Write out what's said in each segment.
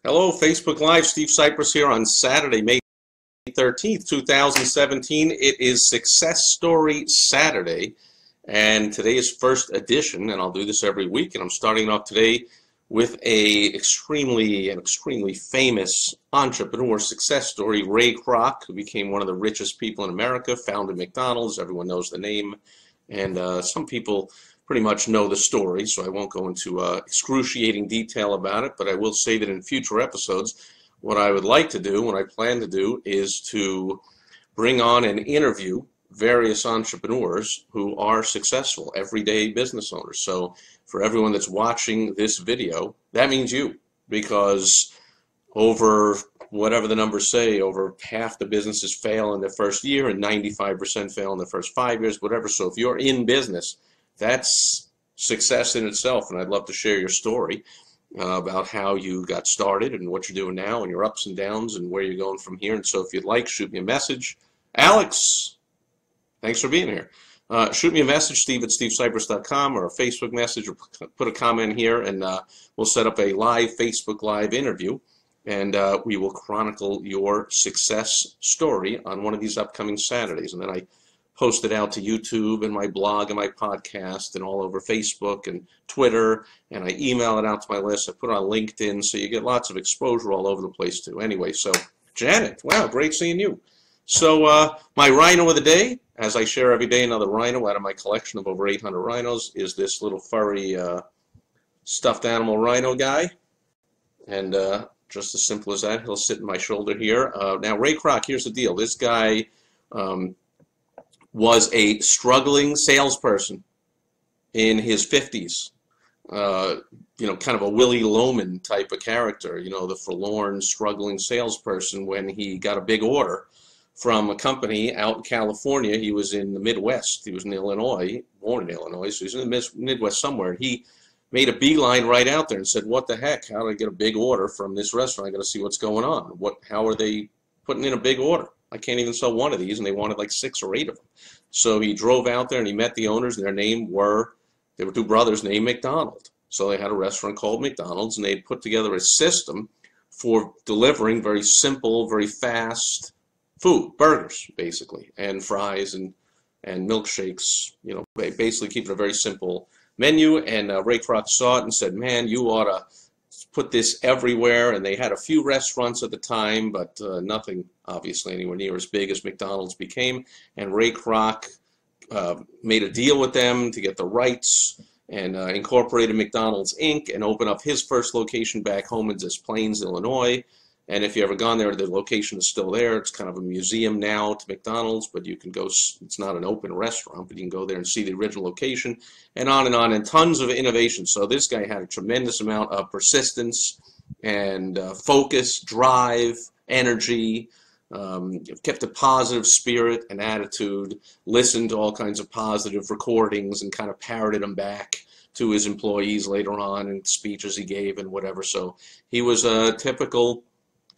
Hello, Facebook Live. Steve Sipress here on Saturday, May 13th, 2017. It is Success Story Saturday, and today is first edition, and I'll do this every week, and I'm starting off today with an extremely famous entrepreneur success story, Ray Kroc, who became one of the richest people in America, founded McDonald's. Everyone knows the name, and some people pretty much know the story, so I won't go into excruciating detail about it, but I will say that in future episodes, what I would like to do, what I plan to do, is to bring on and interview various entrepreneurs who are successful, everyday business owners. So for everyone that's watching this video, that means you, because over whatever the numbers say, over half the businesses fail in their first year and 95% fail in the first 5 years, whatever. So if you're in business, that's success in itself, and I'd love to share your story about how you got started and what you're doing now and your ups and downs and where you're going from here. And so if you'd like, shoot me a message. Alex, thanks for being here. Shoot me a message, steve@stevesipress.com, or a Facebook message, or put a comment here, and we'll set up a live Facebook Live interview, and we will chronicle your success story on one of these upcoming Saturdays. And then I post it out to YouTube and my blog and my podcast and all over Facebook and Twitter, and I email it out to my list. I put it on LinkedIn, so you get lots of exposure all over the place too. Anyway, so Janet, wow, great seeing you. So my rhino of the day, as I share every day another rhino out of my collection of over 800 rhinos, is this little furry stuffed animal rhino guy. And just as simple as that, he'll sit in my shoulder here. Now, Ray Kroc, here's the deal. This guy was a struggling salesperson in his 50s. Kind of a Willy Loman type of character, the forlorn, struggling salesperson. When he got a big order from a company out in California, he was in the Midwest. He was in Illinois, born in Illinois, so he's in the Midwest somewhere. And he made a beeline right out there and said, what the heck? How did I get a big order from this restaurant? I got to see what's going on. How are they putting in a big order? I can't even sell one of these, and they wanted like 6 or 8 of them. So he drove out there and he met the owners, and they were 2 brothers named McDonald. So they had a restaurant called McDonald's, and they put together a system for delivering very simple, very fast food, burgers basically, and fries and milkshakes. Basically keeping a very simple menu. And Ray Kroc saw it and said, man, you ought to put this everywhere. And they had a few restaurants at the time, but nothing obviously anywhere near as big as McDonald's became. And Ray Kroc made a deal with them to get the rights, and incorporated McDonald's Inc. and opened up his first location back home in Des Plaines, Illinois. And if you ever gone there, the location is still there. It's kind of a museum now to McDonald's, but you can go, it's not an open restaurant, but you can go there and see the original location, and on, and tons of innovation. So this guy had a tremendous amount of persistence and focus, drive, energy, kept a positive spirit and attitude, listened to all kinds of positive recordings and kind of parroted them back to his employees later on in speeches he gave and whatever. So he was a typical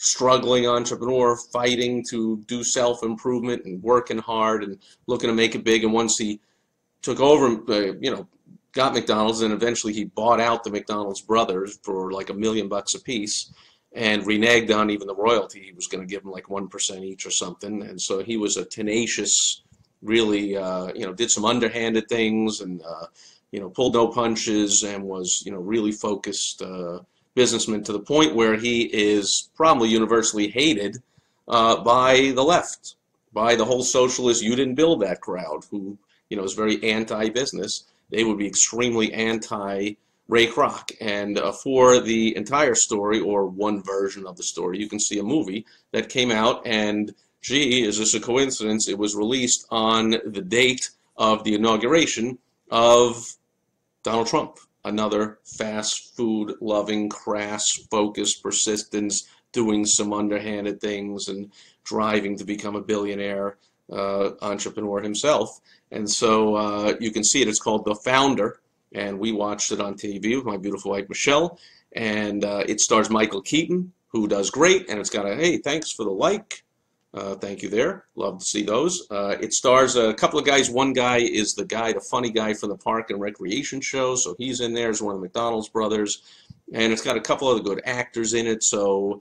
struggling entrepreneur, fighting to do self-improvement and working hard and looking to make it big. And once he took over, got McDonald's, and eventually he bought out the McDonald's brothers for like $1 million a piece, and reneged on even the royalty. He was going to give them like 1% each or something. And so he was a tenacious, really, did some underhanded things, and pulled no punches, and was really focused businessman, to the point where he is probably universally hated by the left, by the whole socialist, you didn't build that crowd, who is very anti-business. They would be extremely anti-Ray Kroc. And for the entire story, or one version of the story, you can see a movie that came out, and gee, is this a coincidence? It was released on the date of the inauguration of Donald Trump. Another fast food loving, crass, focused, persistence, doing some underhanded things and driving to become a billionaire entrepreneur himself. And so you can see it. It's called The Founder, and we watched it on TV with my beautiful wife Michelle. And it stars Michael Keaton, who does great, and it's got a hey, thanks for the like. Thank you there. Love to see those. It stars a couple of guys. One guy is the funny guy from the Park and Recreation show, so he's in there as one of the McDonald's brothers. and it's got a couple other good actors in it. So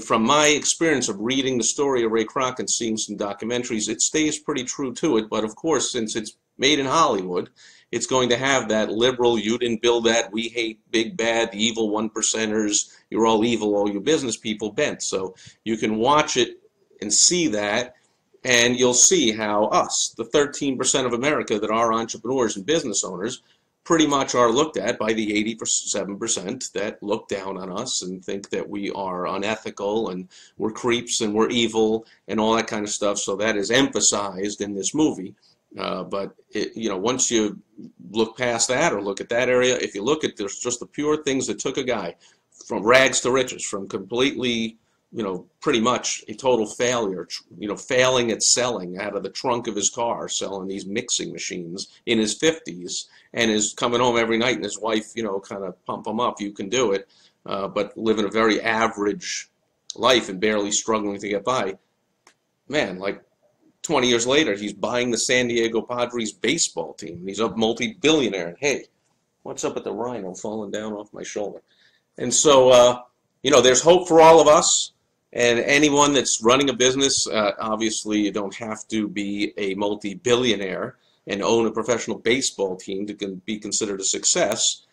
from my experience of reading the story of Ray Kroc and seeing some documentaries, it stays pretty true to it. But of course, since it's made in Hollywood, it's going to have that liberal, you didn't build that, we hate big bad, the evil one percenters, you're all evil, all you business people bent. So you can watch it and see that, and you'll see how us, the 13% of America that are entrepreneurs and business owners, pretty much are looked at by the 87% that look down on us and think that we are unethical and we're creeps and we're evil and all that kind of stuff. So that is emphasized in this movie. But once you look past that or look at that area, if you look at there's just the pure things that took a guy from rags to riches, from completely, pretty much a total failure, failing at selling out of the trunk of his car, selling these mixing machines in his 50s, and is coming home every night and his wife, kind of pump him up, you can do it, but living a very average life and barely struggling to get by. Man, like 20 years later, he's buying the San Diego Padres baseball team. He's a multi-billionaire. And hey, what's up with the rhino falling down off my shoulder? And so, there's hope for all of us. And anyone that's running a business, obviously you don't have to be a multi-billionaire and own a professional baseball team to be considered a success.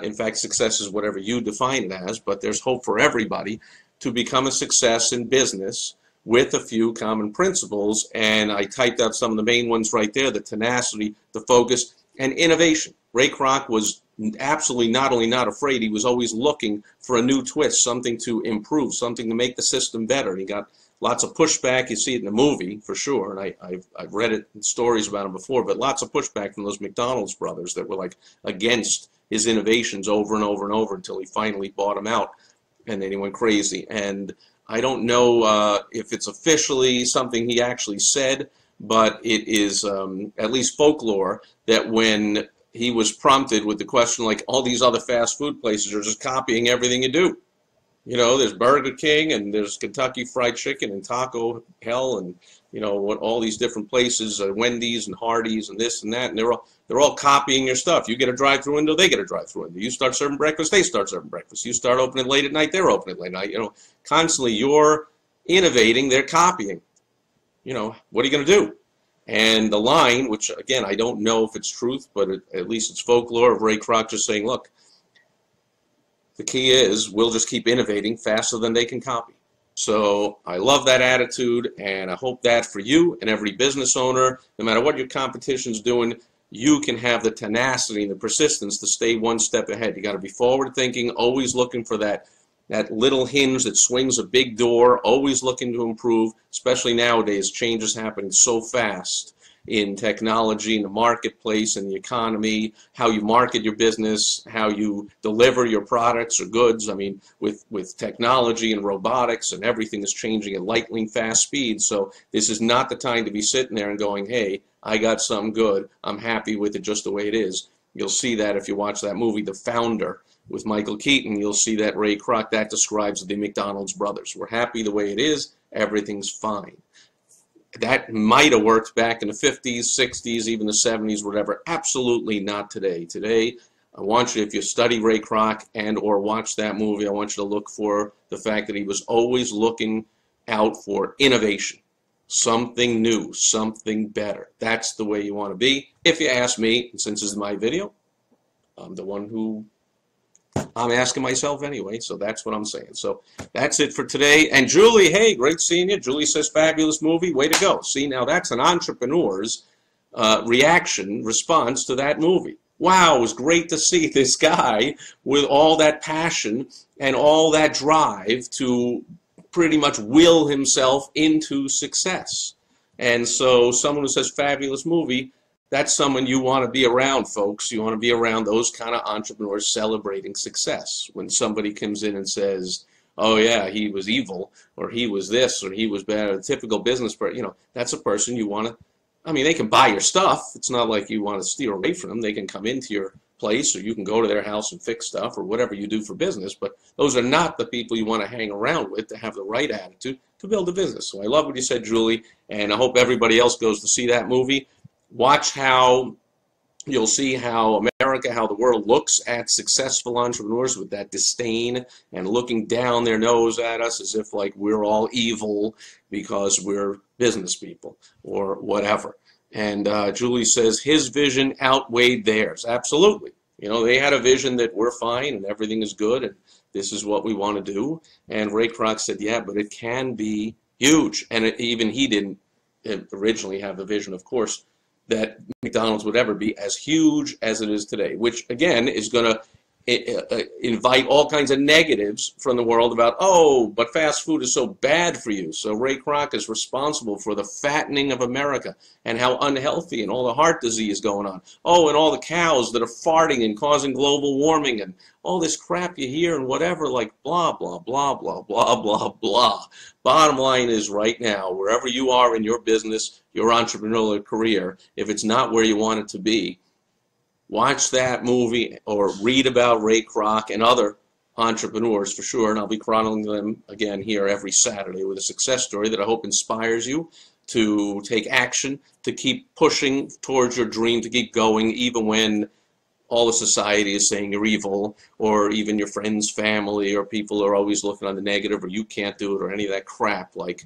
In fact, success is whatever you define it as, but there's hope for everybody to become a success in business with a few common principles. And I typed out some of the main ones right there: the tenacity, the focus, and innovation. Ray Kroc was absolutely not only not afraid, he was always looking for a new twist, something to improve, something to make the system better. And he got lots of pushback. You see it in the movie for sure, and I've read it in stories about him before, but lots of pushback from those McDonald's brothers that were like against his innovations over and over and over until he finally bought them out, and then he went crazy. And I don't know if it's officially something he actually said, but it is at least folklore that when he was prompted with the question, like, all these other fast food places are just copying everything you do. There's Burger King and there's Kentucky Fried Chicken and Taco Hell and what all these different places, Wendy's and Hardee's and this and that, and they're all copying your stuff. You get a drive-through window, they get a drive-through window. You start serving breakfast, they start serving breakfast. You start opening late at night, they're opening late at night. Constantly you're innovating, they're copying. What are you going to do? And the line, which again I don't know if it's truth, but at least it's folklore, of Ray Kroc just saying, look, the key is we'll just keep innovating faster than they can copy. So I love that attitude, and I hope that for you and every business owner, no matter what your competition's doing, you can have the tenacity and the persistence to stay one step ahead. You got to be forward thinking, always looking for that little hinge that swings a big door, always looking to improve, especially nowadays. Change is happening so fast in technology, in the marketplace, in the economy, how you market your business, how you deliver your products or goods. I mean, with technology and robotics, and everything is changing at lightning fast speed. So this is not the time to be sitting there and going, hey, I got something good, I'm happy with it just the way it is. You'll see that if you watch that movie, The Founder, with Michael Keaton. You'll see that Ray Kroc, that describes the McDonald's brothers. We're happy the way it is, everything's fine. That might have worked back in the 50s, 60s, even the 70s, whatever. Absolutely not today. Today, I want you, if you study Ray Kroc and or watch that movie, I want you to look for the fact that he was always looking out for innovation. Something new, something better. That's the way you want to be. If you ask me, and since this is my video, I'm the one who I'm asking myself anyway, so that's what I'm saying. So that's it for today. And Julie, hey, great seeing you. Julie says, fabulous movie, way to go. See, now that's an entrepreneur's response to that movie. Wow, it was great to see this guy with all that passion and all that drive to pretty much will himself into success. And so someone who says fabulous movie, that's someone you want to be around, folks. You want to be around those kind of entrepreneurs celebrating success. When somebody comes in and says, oh yeah, he was evil, or he was this, or he was bad, a typical business person, that's a person you want to, I mean, they can buy your stuff. It's not like you want to steal away from them. They can come into your place, or you can go to their house and fix stuff, or whatever you do for business. But those are not the people you want to hang around with to have the right attitude to build a business. So I love what you said, Julie, and I hope everybody else goes to see that movie. Watch how You'll see how America, how the world looks at successful entrepreneurs with that disdain and looking down their nose at us as if like we're all evil because we're business people or whatever. And Julie says his vision outweighed theirs. Absolutely. You know, they had a vision that we're fine and everything is good and this is what we want to do. And Ray Kroc said, yeah, but it can be huge. And even he didn't originally have the vision, of course, that McDonald's would ever be as huge as it is today, which again is going to invite all kinds of negatives from the world about, oh, but fast food is so bad for you. So Ray Kroc is responsible for the fattening of America and how unhealthy and all the heart disease going on. Oh, and all the cows that are farting and causing global warming and all this crap you hear and whatever, like blah, blah, blah, blah, blah, blah, blah. Bottom line is right now, wherever you are in your business, your entrepreneurial career, if it's not where you want it to be, watch that movie or read about Ray Kroc and other entrepreneurs for sure, and I'll be chronicling them again here every Saturday with a success story that I hope inspires you to take action, to keep pushing towards your dream, to keep going even when all of society is saying you're evil, or even your friends, family, or people are always looking on the negative, or you can't do it, or any of that crap. Like,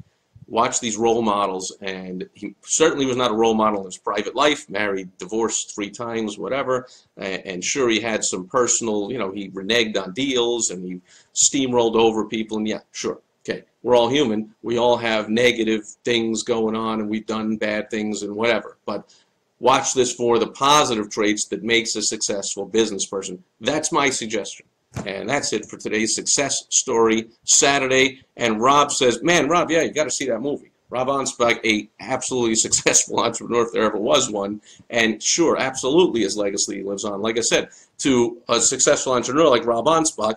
watch these role models, and he certainly was not a role model in his private life, married, divorced 3 times, whatever, and sure, he had some personal, you know, he reneged on deals, and he steamrolled over people, and yeah, sure, okay, we're all human, we all have negative things going on, and we've done bad things, and whatever, but watch this for the positive traits that makes a successful business person. That's my suggestion. And that's it for today's Success Story Saturday. And Rob says, man, Rob, yeah, you got to see that movie. Rob Anspach, a absolutely successful entrepreneur if there ever was one. And sure, absolutely his legacy lives on. Like I said, to a successful entrepreneur like Rob Anspach,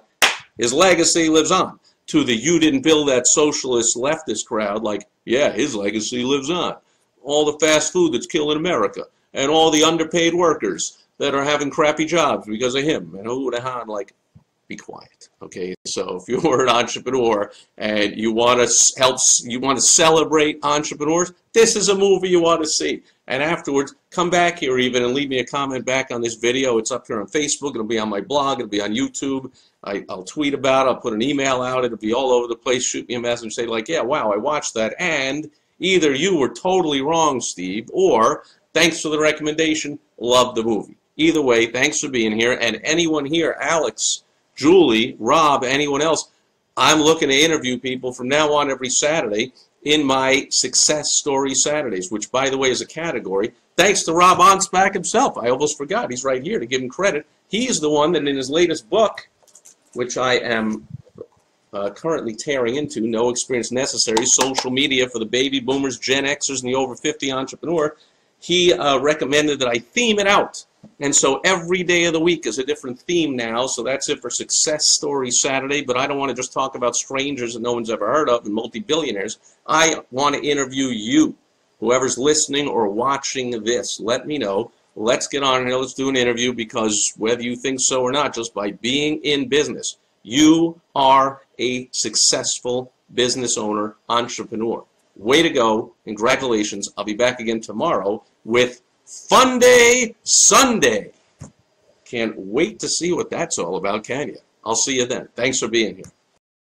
his legacy lives on. To the you didn't build that socialist leftist crowd, like, yeah, his legacy lives on. All the fast food that's killing America, and all the underpaid workers that are having crappy jobs because of him. And who would have like, be quiet, okay? So if you're an entrepreneur and you want to help, you want to celebrate entrepreneurs, this is a movie you want to see. And afterwards, come back here even and leave me a comment back on this video. It's up here on Facebook. It'll be on my blog. It'll be on YouTube. I'll tweet about it. I'll put an email out. It'll be all over the place. Shoot me a message. Say like, yeah, wow, I watched that. And either you were totally wrong, Steve, or thanks for the recommendation, love the movie. Either way, thanks for being here. And anyone here, Alex, Julie, Rob, anyone else, I'm looking to interview people from now on every Saturday in my Success Story Saturdays, which, by the way, is a category. Thanks to Rob Anspach himself. I almost forgot. He's right here to give him credit. He's the one that in his latest book, which I am currently tearing into, No Experience Necessary, Social Media for the Baby Boomers, Gen Xers, and the Over 50 Entrepreneur, he recommended that I theme it out. And so every day of the week is a different theme now. So that's it for Success Story Saturday. But I don't want to just talk about strangers that no one's ever heard of and multi-billionaires. I want to interview you, whoever's listening or watching this. Let me know. Let's get on here. Let's do an interview, because whether you think so or not, just by being in business, you are a successful business owner, entrepreneur. Way to go. Congratulations. I'll be back again tomorrow with Fun Day Sunday. Can't wait to see what that's all about, can you? I'll see you then. Thanks for being here.